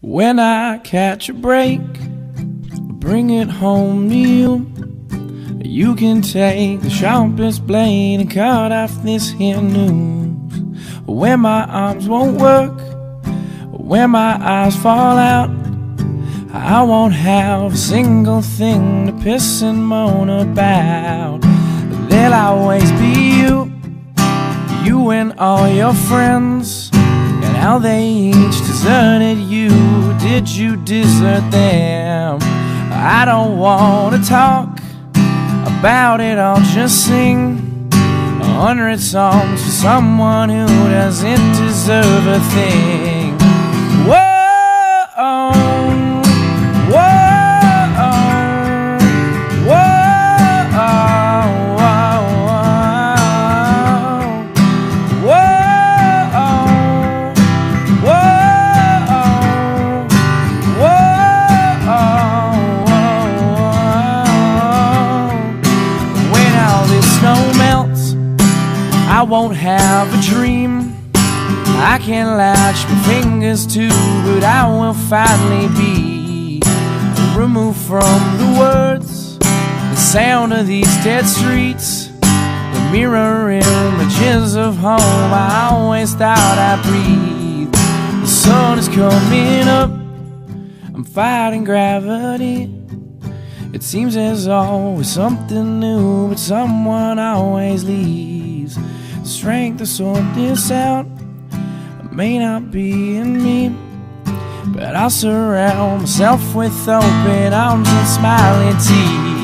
When I catch a break, bring it home to you. You can take the sharpest blade and cut off this here news. When my arms won't work, when my eyes fall out, I won't have a single thing to piss and moan about. There'll always be you, you and all your friends, and how they each deserted you. Did you desert them? I don't want to talk about it, I'll just sing 100 songs for someone who doesn't deserve a thing. Whoa, whoa, whoa, I won't have a dream I can latch my fingers to, but I will finally be removed from the words, the sound of these dead streets, the mirror images of home I always thought I'd breathe. The sun is coming up, I'm fighting gravity. It seems there's always something new, but someone always leaves. Strength to sort this out may not be in me, but I'll surround myself with open arms and smiling teeth.